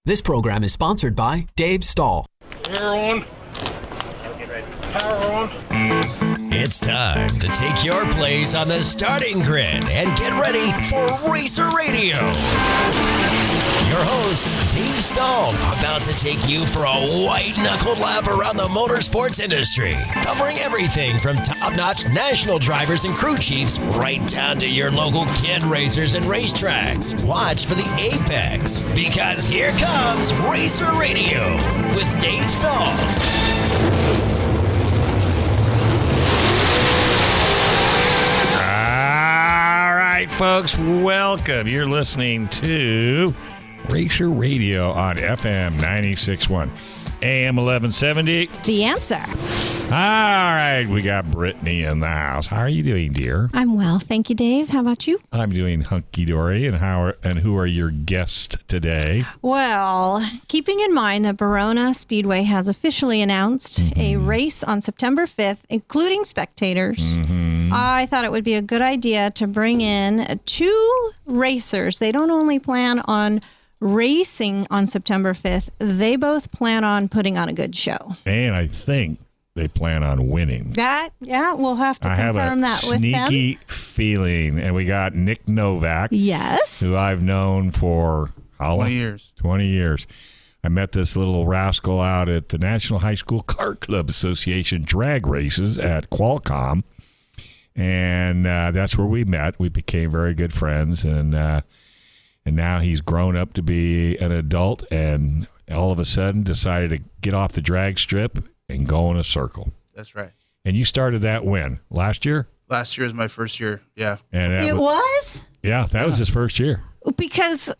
This program is sponsored by Dave Stahl. Power on. Power on. It's time to take your place on the starting grid and get ready for Racer Radio. Your host, Dave Stahl, about to take you for a white-knuckled lap around the motorsports industry, covering everything from top-notch national drivers and crew chiefs right down to your local kid racers and racetracks. Watch for the apex, because here comes Racer Radio with Dave Stahl. All right, folks, welcome. You're listening to Racer Radio on FM 96.1, AM 1170. The Answer. All right, we got Brittany in the house. How are you doing, dear? I'm well, thank you, Dave. How about you? I'm doing hunky-dory. And who are your guests today? Well, keeping in mind that Verona Speedway has officially announced a race on September 5th, including spectators, I thought it would be a good idea to bring in two racers. They don't only plan on racing on September 5th, they both plan on putting on a good show. And I think they plan on winning. We'll have to confirm that with them. I have a sneaky feeling. And we got Nick Novak. Yes. Who I've known for how long? 20 years. 20 years. I met this little rascal out at the National High School Kart Club Association drag races at Qualcomm. And that's where we met. We became very good friends. And now he's grown up to be an adult and all of a sudden decided to get off the drag strip and go in a circle. That's right. And you started that when? Last year? Last year was my first year, yeah. And It was? Yeah, that was his first year. Because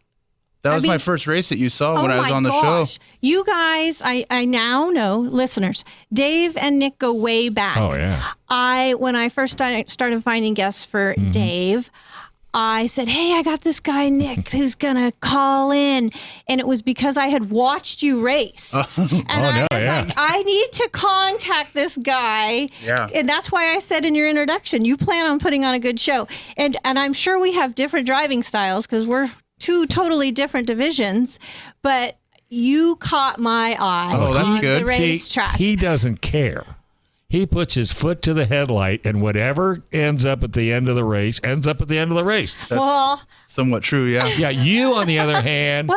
That was my first race that you saw when I was on the show. You guys, I now know, listeners, Dave and Nick go way back. Oh, yeah. When I first started finding guests for Dave, I said, hey, I got this guy, Nick, who's going to call in. And it was because I had watched you race. And I was like, I need to contact this guy. Yeah. And that's why I said in your introduction, you plan on putting on a good show. And I'm sure we have different driving styles because we're two totally different divisions. But you caught my eye on the racetrack. He doesn't care. He puts his foot to the headlight, and whatever ends up at the end of the race, ends up at the end of the race. That's somewhat true, yeah. Yeah, you, on the other hand,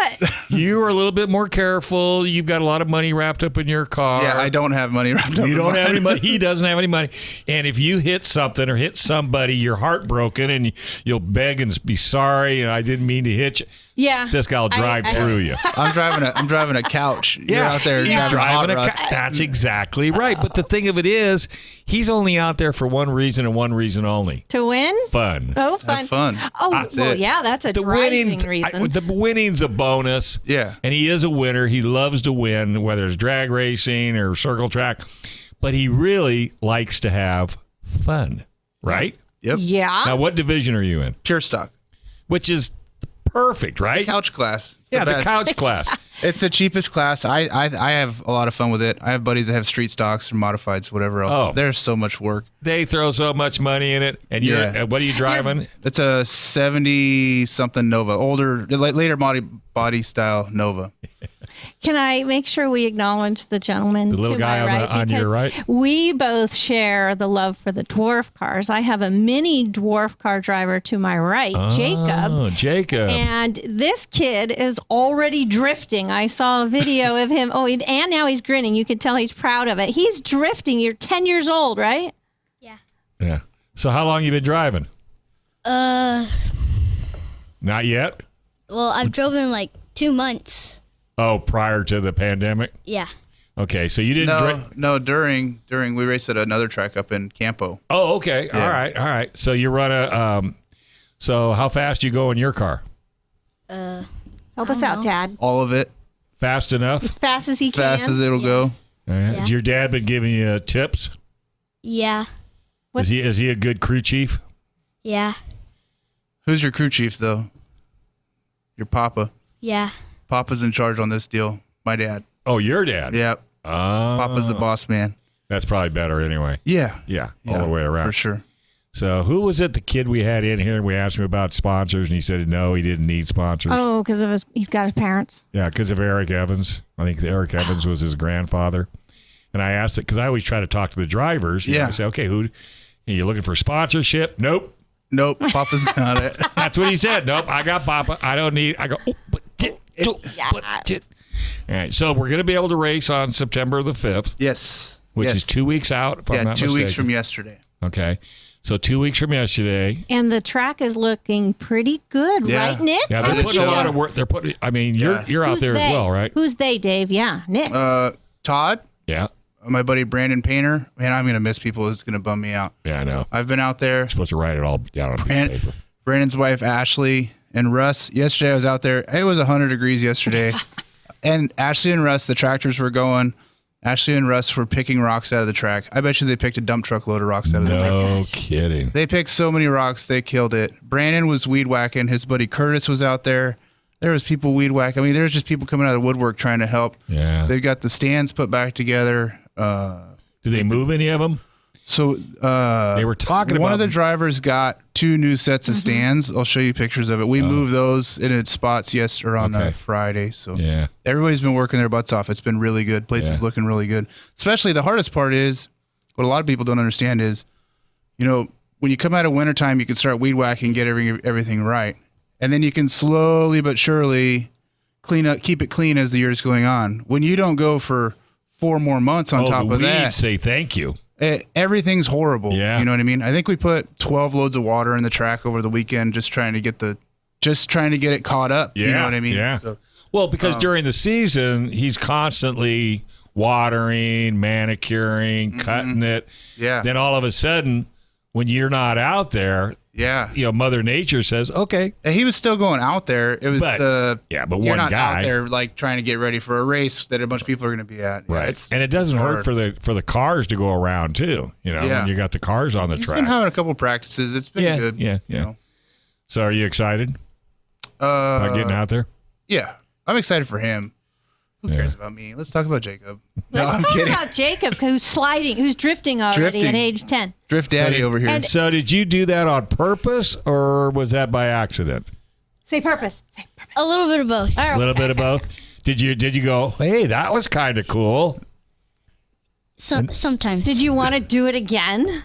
you are a little bit more careful. You've got a lot of money wrapped up in your car. Yeah, I don't have money wrapped up. You don't have any money. He doesn't have any money. And if you hit something or hit somebody, you're heartbroken, and you'll beg and be sorry, and I didn't mean to hit you. Yeah, this guy will drive through you. I'm driving a couch. You're out there driving a couch. That's exactly right. But the thing of it is, he's only out there for one reason and one reason only: to win. Fun. Oh, fun. Have fun. Oh, that's well, it. yeah, that's a driving reason. The winning's a bonus. Yeah, and he is a winner. He loves to win, whether it's drag racing or circle track. But he really likes to have fun, right? Yep. Yeah. Now, what division are you in? Pure stock. Which is perfect, right? Couch class. Yeah, the couch class. It's the cheapest class. I have a lot of fun with it. I have buddies that have street stocks or modifieds, whatever else. Oh. There's so much work. They throw so much money in it. And what are you driving? It's a 70-something Nova, later body style Nova. Can I make sure we acknowledge the gentleman the little to guy my right? on your right? We both share the love for the dwarf cars. I have a mini dwarf car driver to my right, Jacob. And this kid is already drifting. I saw a video of him. And now he's grinning. You can tell he's proud of it. He's drifting. You're 10 years old, right? Yeah. Yeah. So how long you been driving? Not yet? Well, I've driven like 2 months. Oh, prior to the pandemic? Yeah. Okay, so you didn't No, during we raced at another track up in Campo. Oh, okay. Yeah. All right. So you run so how fast you go in your car? Help us out, Dad. All of it. Fast enough? As fast as he can. Fast as it'll go. All right. Yeah. Has your dad been giving you tips? Yeah. Is he a good crew chief? Yeah. Who's your crew chief, though? Your papa. Yeah. Papa's in charge on this deal. My dad. Oh, your dad? Yep. Oh. Papa's the boss man. That's probably better anyway. Yeah. Yeah, all the way around. For sure. So who was it, the kid we had in here, and we asked him about sponsors, and he said no, he didn't need sponsors. Oh, because he's got his parents. Yeah, because of Eric Evans. I think Eric Evans was his grandfather. And I asked it because I always try to talk to the drivers. You know, I say, okay, who? Are you looking for sponsorship? Nope. Papa's got it. That's what he said. Nope, I got Papa. I don't need. I go. Oh, All right, so we're going to be able to race on September the 5th. Yes. Which is 2 weeks out. If I'm not 2 weeks mistaken. from yesterday. Okay. So 2 weeks from yesterday. And the track is looking pretty good, right, Nick? Yeah, they're putting a lot of work. They're putting. I mean, you're out there as well, right? Who's they, Dave? Yeah, Nick. Todd. Yeah. My buddy Brandon Painter. Man, I'm gonna miss people. It's gonna bum me out. Yeah, I know. I've been out there. You're supposed to write it all down on a piece of paper. Brandon's wife Ashley and Russ. Yesterday I was out there. It was 100 degrees yesterday, and Ashley and Russ, the tractors were going. Ashley and Russ were picking rocks out of the track. I bet you they picked a dump truck load of rocks out of the track. No kidding. They picked so many rocks, they killed it. Brandon was weed whacking. His buddy Curtis was out there. There was people weed whacking. I mean, there's just people coming out of the woodwork trying to help. Yeah. They've got the stands put back together. Did they move any of them? So they were talking about one of the drivers got 2 new sets of stands. I'll show you pictures of it. We moved those in its spots on Friday. So yeah, everybody's been working their butts off. It's been really good. Place is looking really good. Especially the hardest part is what a lot of people don't understand is, when you come out of wintertime, you can start weed whacking, get everything right, and then you can slowly but surely keep it clean as the year's going on. When you don't go for 4 more months on top of that, say thank you. Everything's horrible. Yeah. You know what I mean? I think we put 12 loads of water in the track over the weekend, just trying to get it caught up. Yeah. You know what I mean? Yeah. So, well, because during the season, he's constantly watering, manicuring, cutting it. Yeah. Then all of a sudden, when you're not out there, Mother Nature says, okay. and he was still going out there. It was but you're one not guy out there like trying to get ready for a race that a bunch of people are going to be at. Right. And it doesn't hurt for the cars to go around too. When you got the cars on the He's track. been having a couple practices. It's been good. Yeah. So are you excited about getting out there? Yeah. I'm excited for him. Who cares about me? Let's talk about Jacob. Let's talk about Jacob, who's drifting already at age 10. Drift daddy over here. So did you do that on purpose or was that by accident? Say purpose. A little bit of both. A little bit of both. Did you go, hey, that was kind of cool? Sometimes. Did you want to do it again?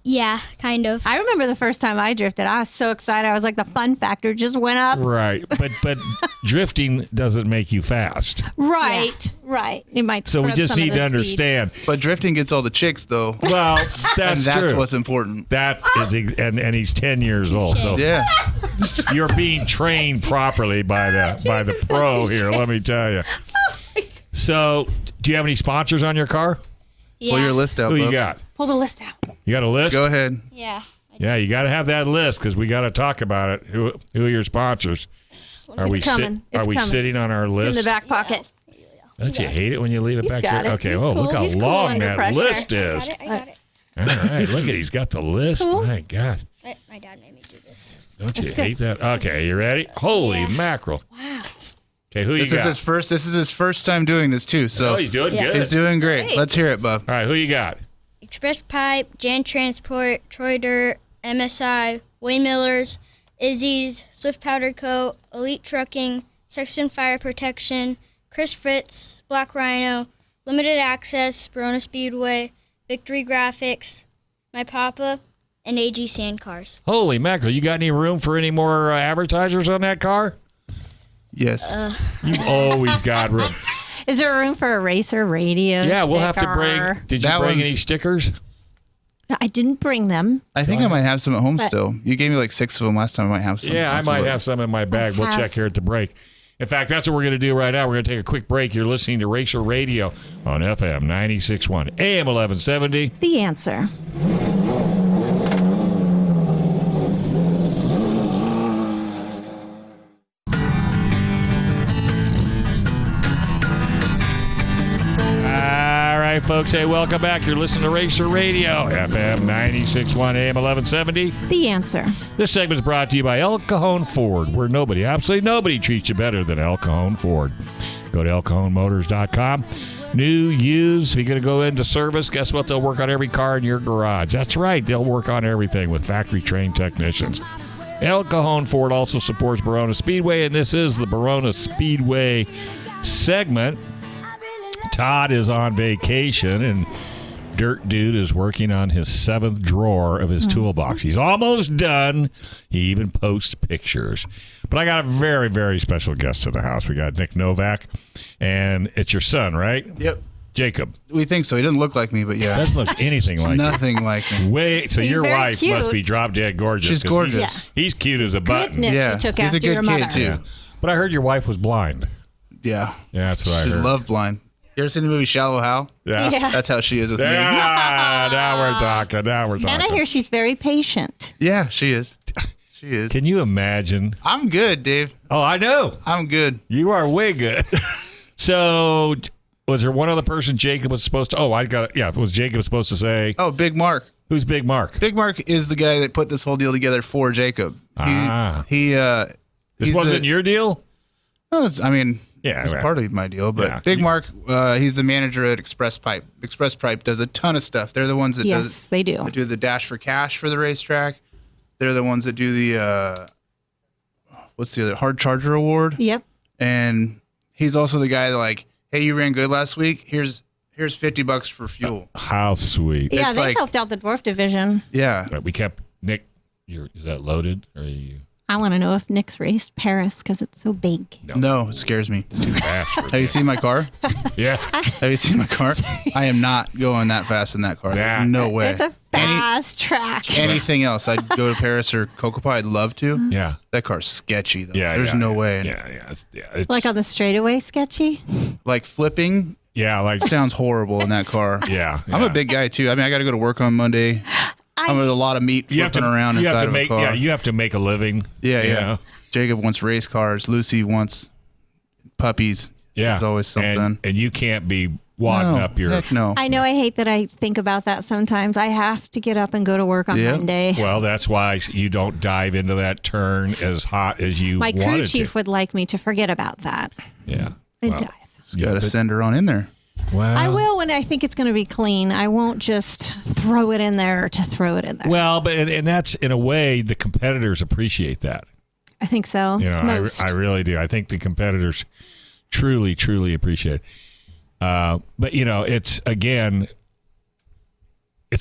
Yeah, kind of. I remember the first time I drifted. I was so excited. I was like, the fun factor just went up. Right. But drifting doesn't make you fast. Right. It might. So we just need to understand. But drifting gets all the chicks, though. Well, that's true. what's important. That is, and he's 10 years old. So yeah, you're being trained properly by the pro here. Let me tell you. So, do you have any sponsors on your car? Yeah. Pull your list out. Who you bub. got? Pull the list out. You got a list? Go ahead. Yeah. Yeah, you got to have that list because we got to talk about it. Who are your sponsors? Are we coming. It's coming. sitting on our list? It's in the back pocket. Don't you hate it when you leave it back got there? it. Okay. He's Oh, cool. look how He's cool long under that pressure. list is. I got it. All right. Look at he's got the list. Cool. My God. My dad made me do this. Don't you hate that? Okay, you ready? Holy mackerel. Wow. Okay, who you got? This is his first time doing this too. So Oh, he's doing good. he's doing great. Let's hear it, bub. All right, who you got? Express Pipe, Jan Transport, Troy Dirt, MSI, Wayne Millers, Izzy's, Swift Powder Coat, Elite Trucking, Sexton Fire Protection, Chris Fritz, Black Rhino, Limited Access, Verona Speedway, Victory Graphics, My Papa, and AG Sand Cars. Holy mackerel. You got any room for any more advertisers on that car? Yes. You've always got room. Is there room for a racer radio? Yeah, we'll have to sticker? bring. Did you That bring one's- any stickers? No, I didn't bring them. I think I might have some at home But- still. You gave me like 6 of them last time. I might have some. Yeah, I might Absolutely. have some in my bag. We'll have- check here at the break. In fact, that's what we're going to do right now. We're going to take a quick break. You're listening to Racer Radio on FM 96.1, AM 1170. The answer. All right, folks. Hey, welcome back. You're listening to Racer Radio, FM 96.1, AM 1170. The answer. This segment is brought to you by El Cajon Ford, where absolutely nobody treats you better than El Cajon Ford. Go to elcajonmotors.com. New, used. If you're going to go into service, guess what? They'll work on every car in your garage. That's right. They'll work on everything with factory-trained technicians. El Cajon Ford also supports Barona Speedway, and this is the Barona Speedway segment. Todd is on vacation, and Dirt Dude is working on his 7th drawer of his toolbox. He's almost done. He even posts pictures. But I got a very, very special guest in the house. We got Nick Novak, and it's your son, right? Yep. Jacob. We think so. He doesn't look like me, but yeah. Doesn't look anything like Nothing like me. So He's your very wife cute. must be drop dead gorgeous. She's 'cause gorgeous. He's cute as a button. Goodness, Yeah. you took He's after a good your kid, mother. too. Yeah. But I heard your wife was blind. Yeah. Yeah, that's what I She's heard. love blind. You ever seen the movie Shallow Hal? Yeah. Yeah. That's how she is with me. Yeah, now we're talking. And I hear she's very patient. Yeah, she is. She is. Can you imagine? I'm good, Dave. Oh, I know. I'm good. You are way good. So, was there one other person Jacob was supposed to? Oh, was Jacob supposed to say? Oh, Big Mark. Who's Big Mark? Big Mark is the guy that put this whole deal together for Jacob. This He's wasn't your deal? I mean, Yeah, it's right. part of my deal. But Yeah. Big Mark, he's the manager at Express Pipe. Express Pipe does a ton of stuff. They're the ones that Yes, they do. that do the Dash for Cash for the racetrack. They're the ones that do the what's the other Hard Charger Award. Yep. And he's also the guy that like, hey, you ran good last week. Here's $50 for fuel. How sweet. Yeah, It's they like- helped out the dwarf division. Yeah. We kept Nick. Is that loaded? Or are you I want to know if Nick's raced Paris because it's so big. No, it scares me. too fast? For Have you seen my car? Yeah. Have you seen my car? I am not going that fast in that car. Nah. There's no way. It's a fast track. Anything else, I'd go to Paris or Cocopa. I'd love to. Yeah. That car's sketchy though. Yeah. There's yeah, no yeah. way. Yeah. It's, Like on the straightaway sketchy. Like flipping yeah. Like sounds horrible in that car. yeah. I'm a big guy too. I mean, I got to go to work on Monday. I'm with a lot of meat You have flipping to around you have inside to of make a car. yeah. You have to make a living. Yeah, you yeah. know? Jacob wants race cars. Lucy wants puppies. Yeah. There's always something. And you can't be wadding No, up your. heck no. I know I hate that I think about that sometimes. I have to get up and go to work on Yeah. Monday. Well, that's why you don't dive into that turn as hot as you My crew wanted chief to. would like me to forget about that Yeah. and Well, dive. Got to send her on in there. Well, I will when I think it's going to be clean. I won't just throw it in there to throw it in there. Well, but and that's in a way the competitors appreciate that. I think so. You know, Most. I really do. I think the competitors truly appreciate it. But you know, it's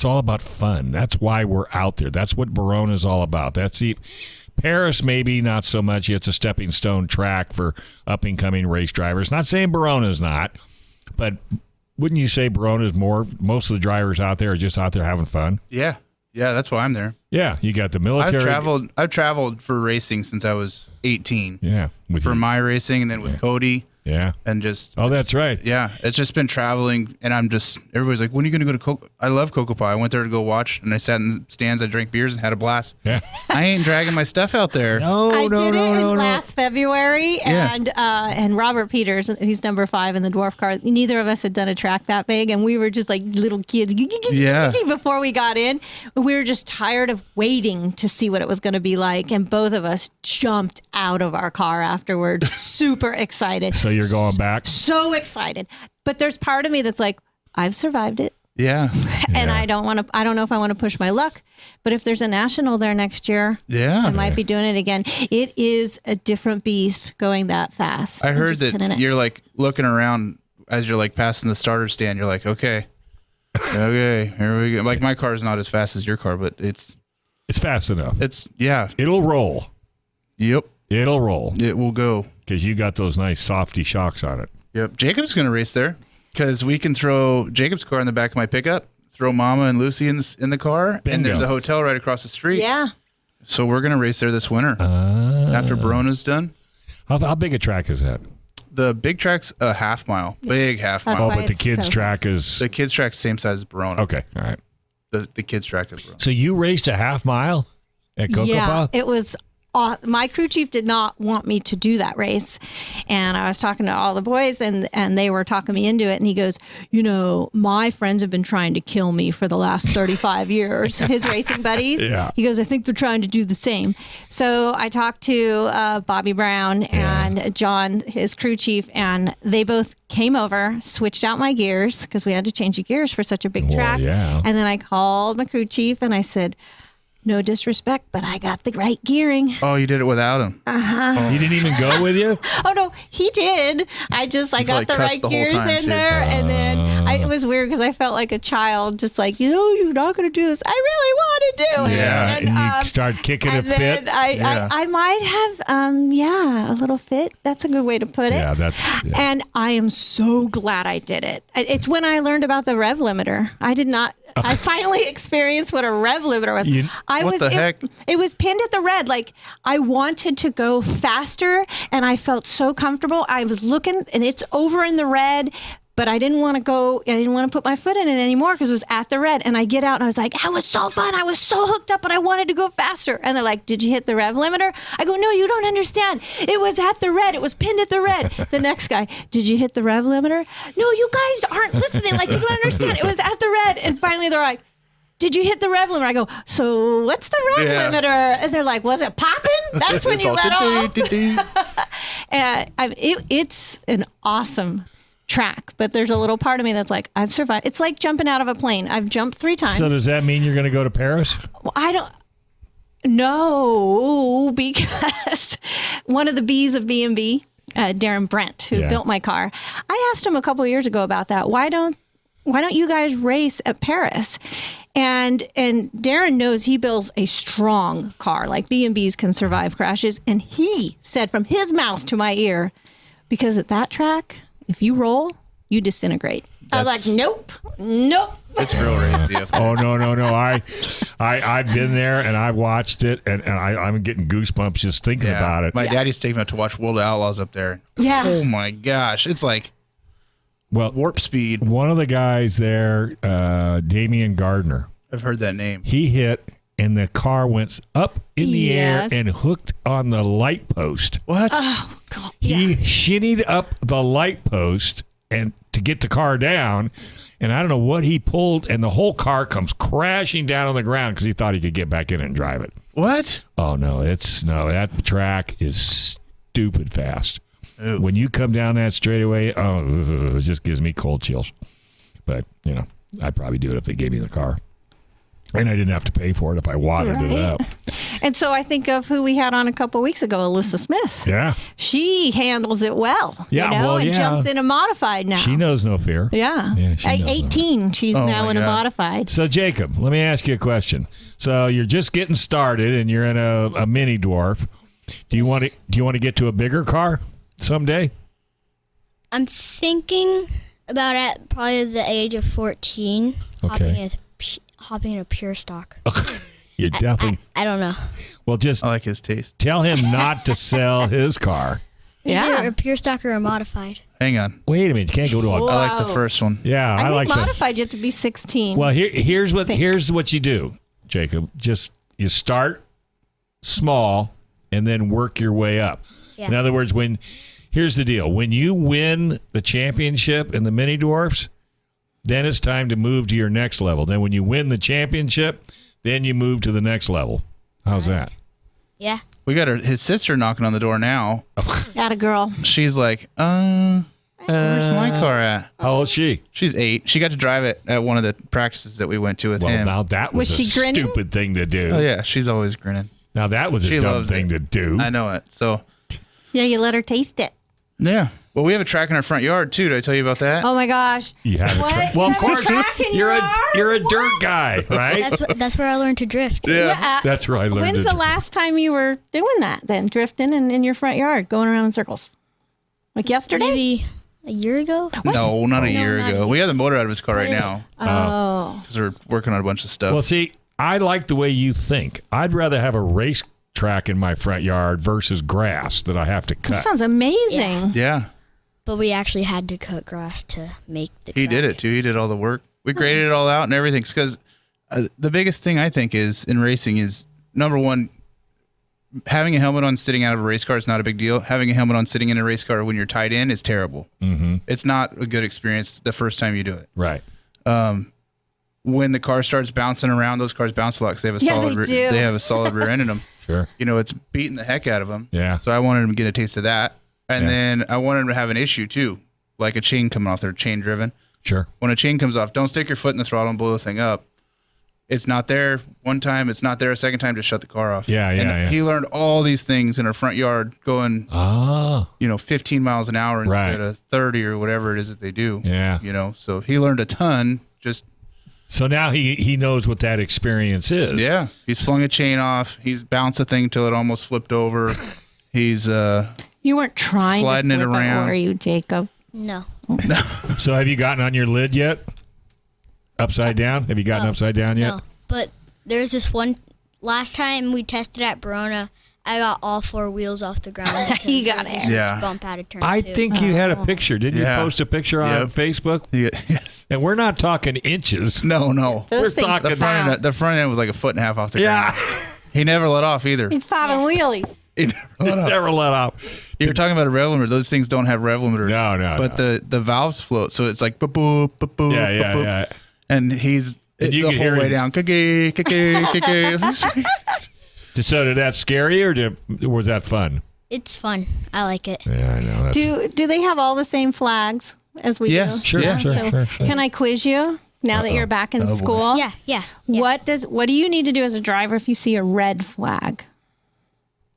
all about fun. That's why we're out there. That's what Verona is all about. That's Paris, maybe not so much. It's a stepping stone track for up and coming race drivers. Not saying Verona's not, but wouldn't you say Verona is more? Most of the drivers out there are just out there having fun. Yeah. Yeah, that's why I'm there. Yeah, you got the military. I've traveled for racing since I was 18. Yeah, with For you. my racing and then with Cody Yeah. and just Oh, that's right. yeah, it's just been traveling and everybody's like, when are you going to go to Coco? I love Cocoa Pie. I went there to go watch and I sat in the stands, I drank beers and had a blast. Yeah. I ain't dragging my stuff out there. I did it last February, Yeah. and Robert Peters, he's number 5 in the dwarf car. Neither of us had done a track that big, and we were just like little kids Yeah. before we got in. We were just tired of waiting to see what it was going to be like, and both of us jumped out of our car afterwards, super excited. So you're going back? So excited, but there's part of me that's like, I've survived it. Yeah. And I don't know if I want to push my luck, but if there's a national there next year, Yeah. I might be doing it again. It is a different beast going that fast. I and heard just hitting that it. you're like looking around as you're like passing the starter stand. You're like, okay, here we go. Like my car is not as fast as your car, but it's fast enough. yeah. It'll roll. Yep. It'll roll It will go. because you got those nice softy shocks on it. Yep. Jacob's going to race there because we can throw Jacob's car in the back of my pickup, throw Mama and Lucy in the car, and there's Bingo. a hotel right across the street. Yeah. So we're going to race there this winter after Verona's done. How big a track is that? The big track's a half mile, big half mile. Oh, Why but the it's kids' so track is The kids track's same size as Verona. okay. All right. The kids track is Verona. So you raced a half mile at Cocopa? Yeah. It was my crew chief did not want me to do that race. And I was talking to all the boys and they were talking me into it. And he goes, my friends have been trying to kill me for the last 35 years, his racing buddies. Yeah. He goes, I think they're trying to do the same. So I talked to Bobby Brown and John, his crew chief, and they both came over, switched out my gears because we had to change the gears for such a big track. Yeah. And then I called my crew chief and I said, no disrespect, but I got the right gearing. Oh, you did it without him. He didn't even go with you? Oh no, he did. I got probably the cussed right the whole gears time, in too. there, and then it was weird because I felt like a child, just like you're not going to do this. I really want to do it. Yeah. And you start kicking a and fit. then I might have a little fit. That's a good way to put it. Yeah, And I am so glad I did it. It's when I learned about the rev limiter. I did not. I finally experienced what a rev limiter was. What the heck? It was pinned at the red. Like I wanted to go faster and I felt so comfortable. I was looking and it's over in the red, but I didn't want to go. I didn't want to put my foot in it anymore because it was at the red. And I get out and I was like, that was so fun. I was so hooked up, but I wanted to go faster. And they're like, did you hit the rev limiter? I go, no, you don't understand. It was at the red. It was pinned at the red. The next guy, did you hit the rev limiter? No, you guys aren't listening. Like you don't understand. It was at the red. And finally they're like, did you hit the rev limiter? I go, so what's the rev limiter? And they're like, was it popping? That's when you let off. And it's an awesome track, but there's a little part of me that's like, I've survived. It's like jumping out of a plane. I've jumped 3 times. So does that mean you're going to go to Paris? Well, I don't know, because one of the B's of B&B, Darren Brent, who built my car, I asked him a couple of years ago about that. Why don't you guys race at Paris? And Darren knows he builds a strong car, like B&Bs can survive crashes. And he said from his mouth to my ear, because at that track, if you roll, you disintegrate. I was like, nope. It's real racy. Oh no! I've been there and I watched it and I'm getting goosebumps just thinking about it. My dad used to take me out to watch World of Outlaws up there. Yeah. Oh my gosh, it's like warp speed. One of the guys there, Damian Gardner. I've heard that name. He hit and the car went up in the air Yes. and hooked on the light post. What? Oh, God. He shinnied up the light post and to get the car down. And I don't know what he pulled, and the whole car comes crashing down on the ground because he thought he could get back in and drive it. What? Oh, no, that track is stupid fast. Ooh. When you come down that straightaway, it just gives me cold chills. But, I'd probably do it if they gave me the car. And I didn't have to pay for it if I wadded it up. And so I think of who we had on a couple weeks ago, Alyssa Smith. Yeah. She handles it well. Yeah, and jumps in a modified now. She knows no fear. Yeah. She At knows 18, she's Oh, now my in a God. modified. So, Jacob, let me ask you a question. So, you're just getting started and you're in a mini dwarf. Do you want to get to a bigger car someday? I'm thinking about at probably the age of 14, Okay. hopping in a pure stock. You definitely. I don't know. Well, just I like his taste. tell him not to sell his car. Yeah. Either a pure stock or a modified. Hang on. Wait a minute. You can't go to a. I like the Whoa. first one. Yeah, I think like that. modified, you have to be 16. Well, here's what you do, Jacob. Just you start small and then work your way up. Yeah. In other words, here's the deal: when you win the championship in the mini dwarfs, then it's time to move to your next level. Then when you win the championship, then you move to the next level. How's that? Yeah. We got his sister knocking on the door now. Got a girl. She's like, where's my car at? How old is she? She's 8. She got to drive it at one of the practices that we went to with Well, him. now that was Was a she grinning? stupid thing to do. Oh yeah, she's always grinning. Now that was a She dumb loves thing it. to do. I know it. So Yeah, you let her taste it. yeah. Well, we have a track in our front yard too. Did I tell you about that? Oh my gosh. You have What? a You well, of have a course, track in you're your a yard? you're a dirt What? guy, right? That's where I learned to drift. Yeah. That's where I learned When's it. the last time you were doing that then? Drifting in your front yard, going around in circles? Like yesterday? Maybe a year ago. No, not a No, year not ago. a- We have the motor out of his car right now Oh. because we're working on a bunch of stuff. Well, see, I like the way you think. I'd rather have a race track in my front yard versus grass that I have to That cut. sounds amazing. yeah, But we actually had to cut grass to make the he track. did it too. He did all the work. We graded it all out and everything. Because the biggest thing I think is in racing is number one, having a helmet on sitting out of a race car is not a big deal. Having a helmet on sitting in a race car when you're tied in is terrible. Mm-hmm. It's not a good experience the first time you do it. Right. When the car starts bouncing around, those cars bounce a lot because they have a solid. They have a solid rear end in them. Sure. You know, it's beating the heck out of them. Yeah. So I wanted him to get a taste of that, and then I wanted him to have an issue too, like a chain coming off. They're chain driven. Sure. When a chain comes off, don't stick your foot in the throttle and blow the thing up. It's not there one time. It's not there a second time. Just shut the car off. Yeah. He learned all these things in our front yard going, 15 miles an hour instead of 30 or whatever it is that they do. Yeah. You know, so he learned a ton. So now he knows what that experience is. Yeah. He's flung a chain off. He's bounced the thing till it almost flipped over. He's You weren't trying sliding to it flip around. were you, Jacob? No. So have you gotten on your lid yet? Upside down? Have you gotten upside down yet? No. But there's this one. Last time we tested at Verona, I got all 4 wheels off the ground. He got because there was a it. huge Yeah. Bump out of turn I 2. think you had a picture. Didn't Yeah. you post a picture on Facebook? Yes. And we're not talking inches. No. Those We're things talking The front end was like a foot and a half off the Yeah. ground. He never let off either. He's popping wheelies. He never let off. Never let off. You were talking about a rev limiter. Those things don't have rev limiters. No. But the valves float, so it's like boop boop boop boop. Yeah. boop, boop. And he's And you the can whole hear way him. down. Kiki. So did that scare you, or was that fun? It's fun. I like it. Yeah, I know. Do they have all the same flags as we Yes. do? Sure, Yeah. sure. Can I quiz you now that you're back in school? Yeah. What do you need to do as a driver if you see a red flag?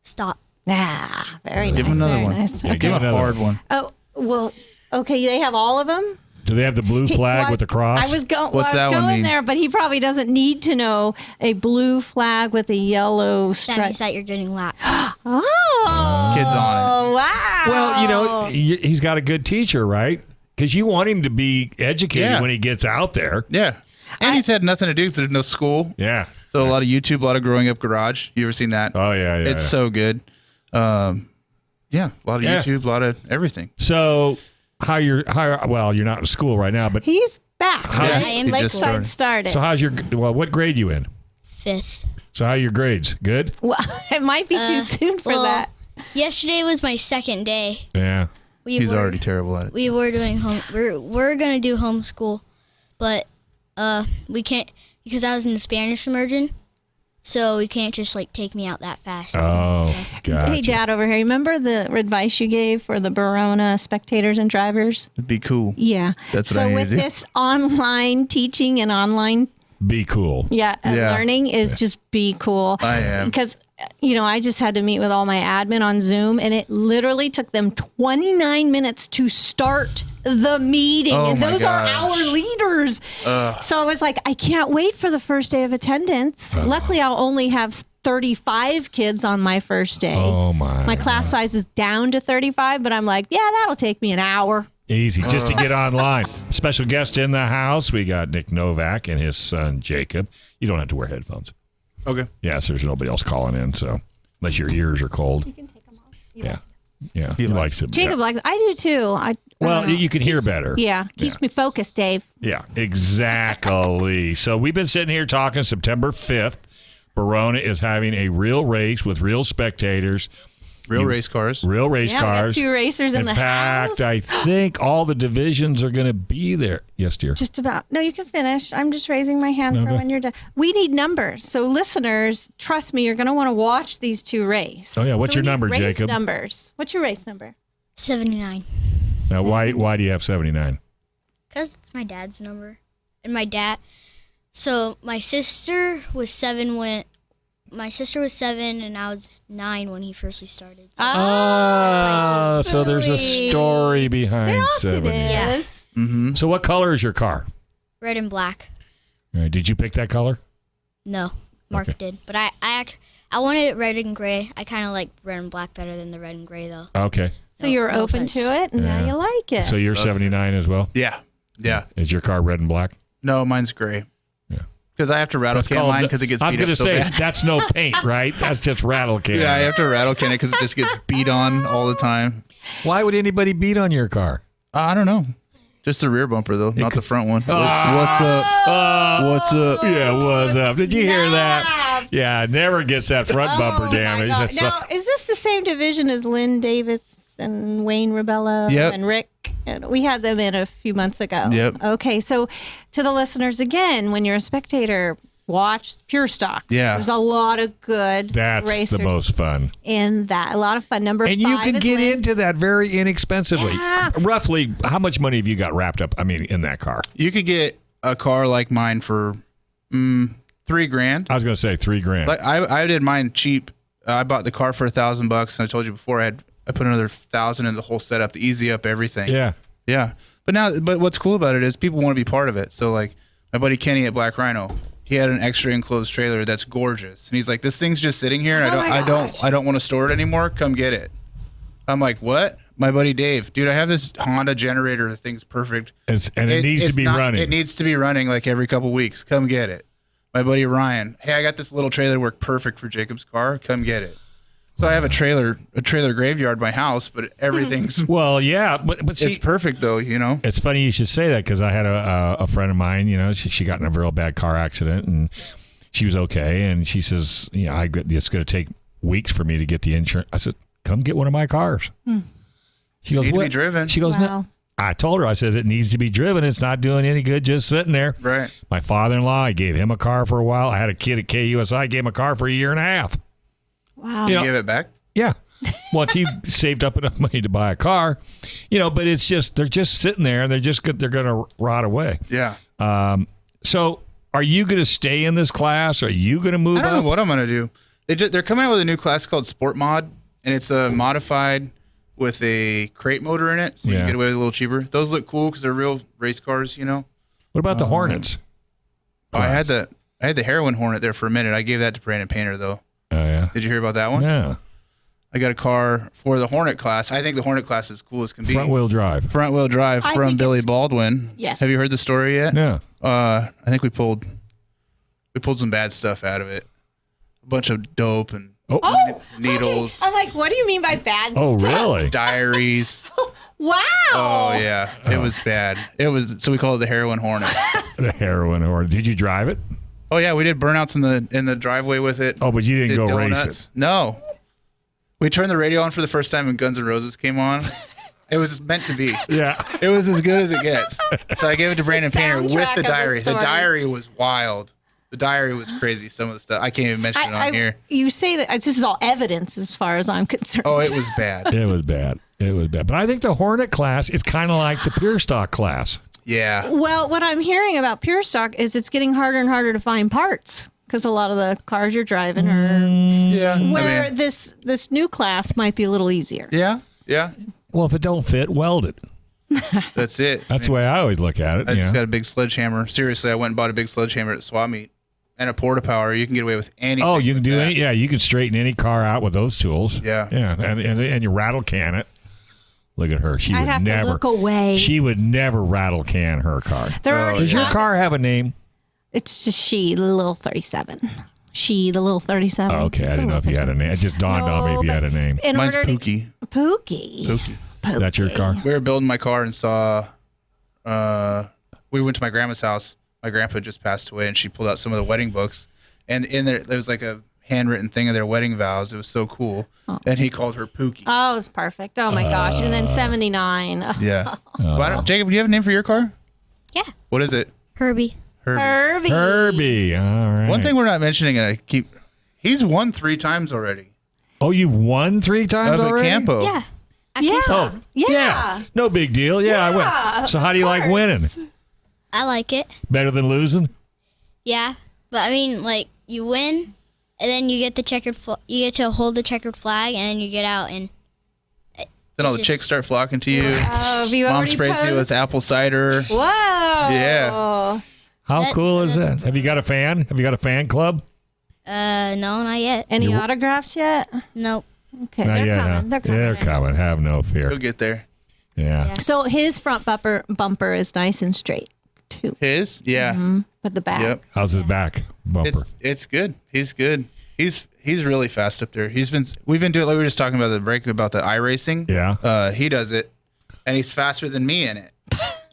Stop. Ah, very nice. Give him another very one. nice. Yeah, Give him a another hard one. Oh, well, okay, they have all of them? Do they have the blue flag Well, with the cross? I was What's that one going mean? there, but he probably doesn't need to know a blue flag with a yellow That stripe. means that you're getting lapped. Oh, Kids on wow. Well, he's got a good teacher, right? Because you want him to be educated Yeah. when he gets out there. Yeah. And he's had nothing to do because there's no school. Yeah. So a lot of YouTube, a lot of growing up garage. You ever seen that? Oh, yeah. It's so good. Yeah, a lot of Yeah. YouTube, a lot of everything. So you're not in school right now, but He's back. Yeah, I am he like just Lakeside started. started. what grade you in? 5th. So how are your grades? Good? Well, it might be too soon for well, that. Yesterday was my 2nd day. Yeah. He's already terrible at it. We were doing we're gonna do homeschool, but we can't because I was in the Spanish immersion, so we can't just like take me out that fast. Oh, gotcha. Hey, Dad, over here. Remember the advice you gave for the Verona spectators and drivers? It'd be cool. Yeah. That's what so I need with to do. this online teaching and online Be cool. Yeah. learning is just be cool. I am. Because, I just had to meet with all my admin on Zoom, and it literally took them 29 minutes to start the meeting. Oh and my those gosh. are our leaders. So I was like, I can't wait for the first day of attendance. Luckily, I'll only have 35 kids on my first day. Oh, my. My class size is down to 35, but I'm like, yeah, that'll take me an hour. Easy, just to get online. Special guest in the house. We got Nick Novak and his son, Jacob. You don't have to wear headphones. Okay. Yes, there's nobody else calling in, so unless your ears are cold. You can take them off. Yeah. He likes it. Jacob likes. I do too. I Well, don't know. you can hear better. Yeah, keeps me focused, Dave. Yeah, exactly. So we've been sitting here talking September 5th. Verona is having a real race with real spectators, Real race cars. real race Yeah, we got cars. 2 racers in the fact, house. I think all the divisions are going to be there. Yes, dear. Just about. No, you can finish. I'm just raising my hand for Okay. when you're done. We need numbers. So listeners, trust me, you're going to want to watch these 2 race. Oh, yeah. What's So your we need number, race Jacob? Numbers. What's your race number? 79. Now, why do you have 79? Because it's my dad's number. And my dad. So my sister was 7 and I was 9 when he firstly started. So Ah, so there's a Really? story behind There often 70. is. Mm-hmm. So what color is your car? red and black. Did you pick that color? No, Mark Okay. did. But I wanted it red and gray. I kind of like red and black better than the red and gray though. Okay. So you're No open offense. to it, and Yeah. now you like it. So you're 79 as well? Yeah. Yeah. Is your car red and black? No, mine's gray. Yeah. Because I have to rattle can mine because it gets I was beat going up to so say, bad. that's no paint, right? That's just rattle can. Yeah, I have to rattle can it because it just gets beat on all the time. Why would anybody beat on your car? I don't know. Just the rear bumper though, not the front one. What's up? Ah. What's up? Yeah, what's up? Did you hear that? Yeah, never gets that front bumper my damage. God. That's Now, is this the same division as Lynn Davis and Wayne Ribello Yep. and Rick? And we had them in a few months ago. Yep. Okay, so to the listeners again, when you're a spectator, watch Pure Stock. Yeah. There's a lot of good That's racers the most fun. in that. A lot of fun. Number And 5 you can is get Lynn. into that very inexpensively. Yeah. Roughly, how much money have you got wrapped up, in that car? You could get a car like mine for $3,000. I was going to say $3,000. Like I did mine cheap. I bought the car for $1,000, and I told you before I put another $1,000 in the whole setup to easy up everything. Yeah. Yeah. But what's cool about it is people want to be part of it. So like my buddy Kenny at Black Rhino, he had an extra enclosed trailer that's gorgeous, and he's like, "This thing's just sitting here, and I don't want to store it anymore. Come get it." I'm like, "What?" My buddy Dave, dude, I have this Honda generator. The thing's perfect, It needs to be running. It needs to be running like every couple weeks. Come get it. My buddy Ryan, hey, I got this little trailer work perfect for Jacob's car. Come get it. So I have a trailer graveyard in my house, but everything's Well, yeah, but see, it's perfect though, you know. it's funny you should say that because I had a friend of mine, she got in a real bad car accident and she was okay. And she says, it's going to take weeks for me to get the insurance. I said, come get one of my cars. She goes, Need to be what? driven. She goes, Wow. no. I told her, I said, it needs to be driven. It's not doing any good just sitting there. Right. My father-in-law, I gave him a car for a while. I had a kid at KUSI. I gave him a car for a year and a half. Wow. You You know, give it back? yeah. Once he saved up enough money to buy a car, but it's just, they're just sitting there and they're going to rot away. Yeah. So are you going to stay in this class? Are you going to move I don't know up? what I'm gonna do. They're coming out with a new class called Sport Mod, and it's a modified with a crate motor in it, so you Yeah. can get away with a little cheaper. Those look cool because they're real race cars, you know. What about the Hornets? I had the heroin Hornet there for a minute. I gave that to Brandon Painter though. Oh, yeah. Did you hear about that one? Yeah. I got a car for the Hornet class. I think the Hornet class is cool as can be. Front-wheel drive. Front wheel drive I from think Billy it's- Baldwin. Yes. Have you heard the story yet? Yeah. I think we pulled some bad stuff out of it. A bunch of dope and Oh, needles, okay. I'm like, what do you mean by bad Oh, stuff? really? diaries. Wow. Oh yeah, it was bad. It was so we call it the heroin Hornet. The heroin Hornet. Did you drive it? Oh yeah, we did burnouts in the driveway with it. Oh, but you didn't Did go race donuts. it. No, we turned the radio on for the first time when Guns N' Roses came on. It was meant to be. Yeah. It was as good as it gets. So I gave it to Brandon the Painter with soundtrack the of the diary. The story. diary was wild. The diary was crazy. Some of the stuff I can't even mention it on here. You say that this is all evidence as far as I'm concerned. Oh, it was bad. It was bad. It was bad. But I think the Hornet class is kind of like the Pure Stock class. Yeah. Well, what I'm hearing about Pure Stock is it's getting harder and harder to find parts because a lot of the cars you're driving are Yeah. where I mean, this new class might be a little easier. yeah. Yeah. Well, if it don't fit, weld it. That's it. That's the way I always look at it. I you just know? got a big sledgehammer. Seriously, I went and bought a big sledgehammer at swap meet and a porta power. You can get away with anything. Oh, you can with do that. any. Yeah, you can straighten any car out with those tools. Yeah. Yeah, and you rattle can it. Look at her. She I'd would have never to look away. She would never rattle can her car. They're already Does your not- car have a name? It's just she, the little 37. She, the little 37. Oh, okay, I didn't know if you had a name. It just dawned on me if you had a name. In Mine's order Pookie. to Pookie. Pookie. That's your car. We were building my car and saw. We went to my grandma's house. My grandpa just passed away, and she pulled out some of the wedding books, and in there was like a handwritten thing of their wedding vows. It was so cool, and he called her Pookie. Oh, it's perfect. Oh my gosh. And then 79. Yeah. Jacob, do you have a name for your car? Yeah. What is it? Herbie. Herbie. Herbie. Herbie. All right. One thing we're not mentioning, and he's won 3 times already. Oh, you've won 3 times Of the already? Campo. Yeah. Yeah. Oh, Yeah. No big deal. Yeah, I went. So how do you like winning? I like it. Better than losing? Yeah. But I mean, like, you win, and then you get the checkered you get to hold the checkered flag, and then you get out, and Then all the It's chicks start flocking to you. Oh, have you Mom already sprays you with posed? apple cider. Whoa. Yeah. How cool is that? Have you got a fan? Have you got a fan club? no, not yet. Any autographs yet? Nope. Okay. Not They're yet, huh? coming. They're coming. They're coming. Have no You'll fear. get there. Yeah. So his front bumper is nice and straight too. His? Yeah. But the back. Yep. How's his back bumper? It's good. He's good. He's really fast up there. We've been doing, like we were just talking about the break about the iRacing. Yeah. He does it, and he's faster than me in it.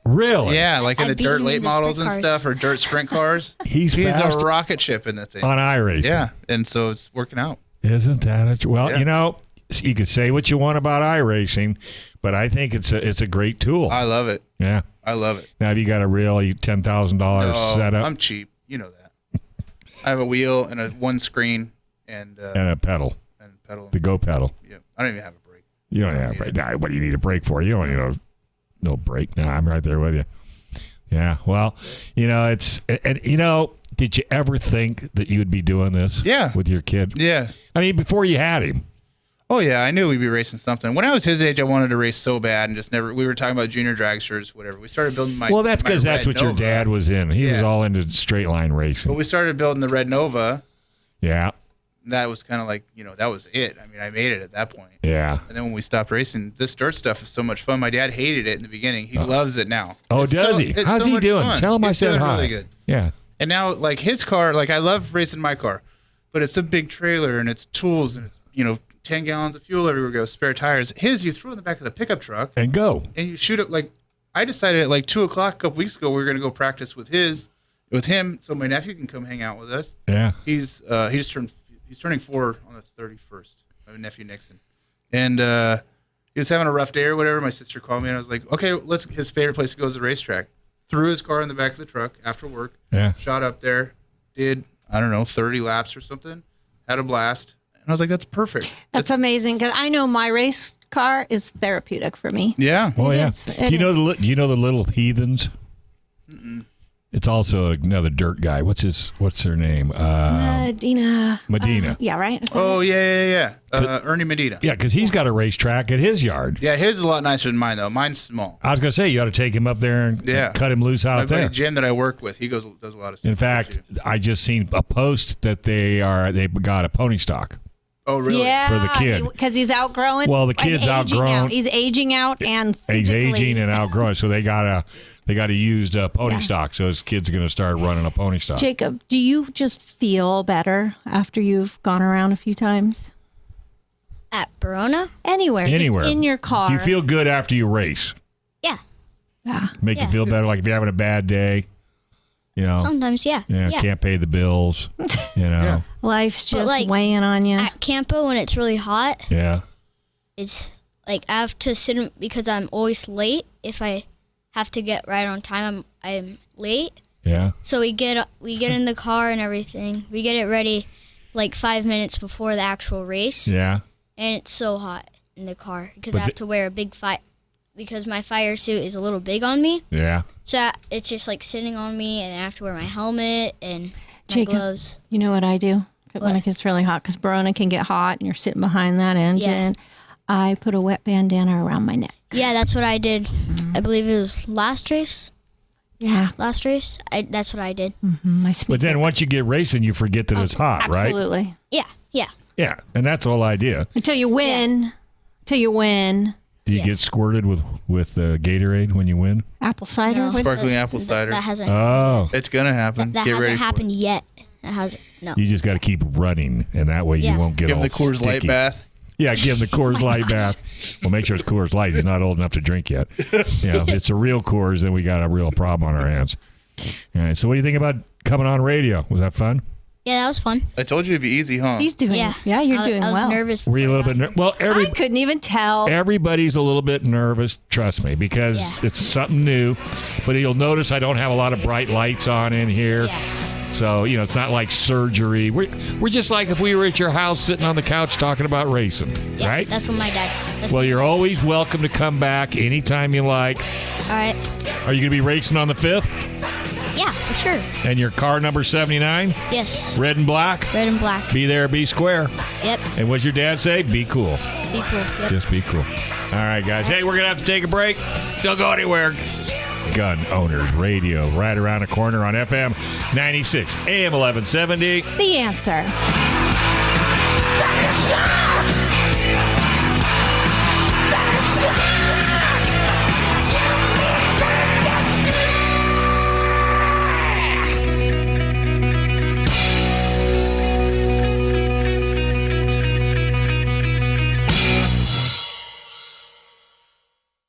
Really? Yeah, like in I the beat dirt him late in the models sprint and cars. stuff, or dirt sprint cars. He's a fast rocket ship in the thing. on iRacing. Yeah, and so it's working out. Isn't that well? Yeah. You know, you could say what you want about iRacing, but I think it's a great tool. I love it. Yeah. I love it. Now, have you got a really $10,000 No, setup I'm cheap. You know that. I have a wheel and one screen and and a pedal, pedal. the Go pedal? Yeah, I don't even have a brake. You don't have a brake. Nah, what do you need a brake for? You don't need no brake. No, I'm right there with you. Yeah. Well, you know, did you ever think that you would be doing this? Yeah. With your kid? Yeah. I mean, before you had him. Oh yeah, I knew we'd be racing something. When I was his age, I wanted to race so bad, and just never. We were talking about junior dragsters, whatever. We started building my. Well, that's my because that's Red what your Nova. dad was in. He was Yeah. all into straight line racing. But we started building the Red Nova. Yeah. That was kind of like, that was it. I mean, I made it at that point. Yeah. And then when we stopped racing, this dirt stuff is so much fun. My dad hated it in the beginning. He loves it now. Oh, It's does so- he? it's How's so he much doing? fun. Tell him I He's said doing hi. really good. Yeah. And now, like his car, like I love racing my car, but it's a big trailer and it's tools and it's, 10 gallons of fuel everywhere goes, spare tires. His, you throw in the back of the pickup truck And go. and you shoot it. Like I decided at like 2:00 a couple weeks ago we were going to go practice with him, so my nephew can come hang out with us. Yeah. He's turning 4 on the 31st. My nephew Nixon, and he was having a rough day or whatever. My sister called me and I was like, okay, his favorite place to go is the racetrack. Threw his car in the back of the truck after work. Yeah. Shot up there, did 30 laps or something, had a blast, and I was like, that's perfect. That's amazing because I know my race car is therapeutic for me. Yeah. Oh, It yeah. is. Do It you know the Little Heathens? It's also another dirt guy. What's their name? Medina. Yeah, right? Is that Oh it? yeah. Ernie Medina. Yeah, because he's got a racetrack at his yard. Yeah, his is a lot nicer than mine though. Mine's small. I was going to say, you ought to take him up there and Yeah. cut him loose My out there. buddy Jim that I work with, he does a lot of stuff. In fact, I just seen a post that they got a pony stock. oh really? Yeah, For the kid. because he's outgrowing. Well, the and kid's aging outgrown. out. He's aging out and He's physically. aging and outgrowing, so they got a used pony Yeah. stock. So his kid's going to start running a pony stock. Jacob, do you just feel better after you've gone around a few times? At Verona? Anywhere. Anywhere. Just in your car. Do you feel good after you race? Yeah. Yeah. Make you Yeah. feel better, like if you're having a bad day, Sometimes, yeah. can't pay the bills, Yeah. Life's But, just like, weighing on you. At Campo, when it's really hot, yeah. it's like I have to sit because I'm always late. If I have to get right on time, I'm late. Yeah. So we get in the car and everything. We get it ready like 5 minutes before the actual race. Yeah. And it's so hot in the car because But I have to wear a big because my fire suit is a little big on me. Yeah. So it's just like sitting on me, and I have to wear my helmet and my Jacob. gloves. You know what I do when What? it gets really hot? Because Verona can get hot and you're sitting behind that engine. I put a wet bandana around my neck. Yeah, that's what I did. I believe it was last race. Yeah. That's what I did. My sneaker. But then once you get racing, you forget that it's hot, right? Absolutely. Yeah, yeah. Yeah. And that's the whole idea. Until you win. Until you win. Do you Yeah. get squirted with Gatorade when you win? Apple cider. No. with- Sparkling apple cider. That hasn't. Oh. It's gonna happen. that Get ready hasn't for happened it. yet. That hasn't. No. You just got to keep running, and that way you Yeah. won't get Give all him the Coors Light sticky. bath. Yeah, give him the Coors Light bath. Well, make sure it's Coors Light. He's not old enough to drink yet. If it's a real Coors, then we got a real problem on our hands. All right. So, what do you think about coming on radio? Was that fun? Yeah, that was fun. I told you it'd be easy, huh? He's doing Yeah. Yeah, you're I doing was well. nervous. Were you a before little I bit? got here. Well, I couldn't even tell. everybody's a little bit nervous. Trust me, because Yeah. it's something new. But you'll notice I don't have a lot of bright lights on in here. Yeah. So, it's not like surgery. We're just like if we were at your house sitting on the couch talking about racing, Yeah, right? That's what my dad. Well, you're always welcome to come back anytime you like. All right. Are you going to be racing on the 5th? Yeah, for sure. And your car number 79? Yes. Red and black? Red and black. Be there, be square. Yep. And what's your dad say? Be cool. Be cool. Yep. Just be cool. All right, guys. Hey, we're going to have to take a break. Don't go anywhere. Gun Owners Radio, right around the corner on FM 96, AM 1170. The answer.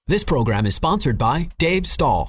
This program is sponsored by Dave Stahl.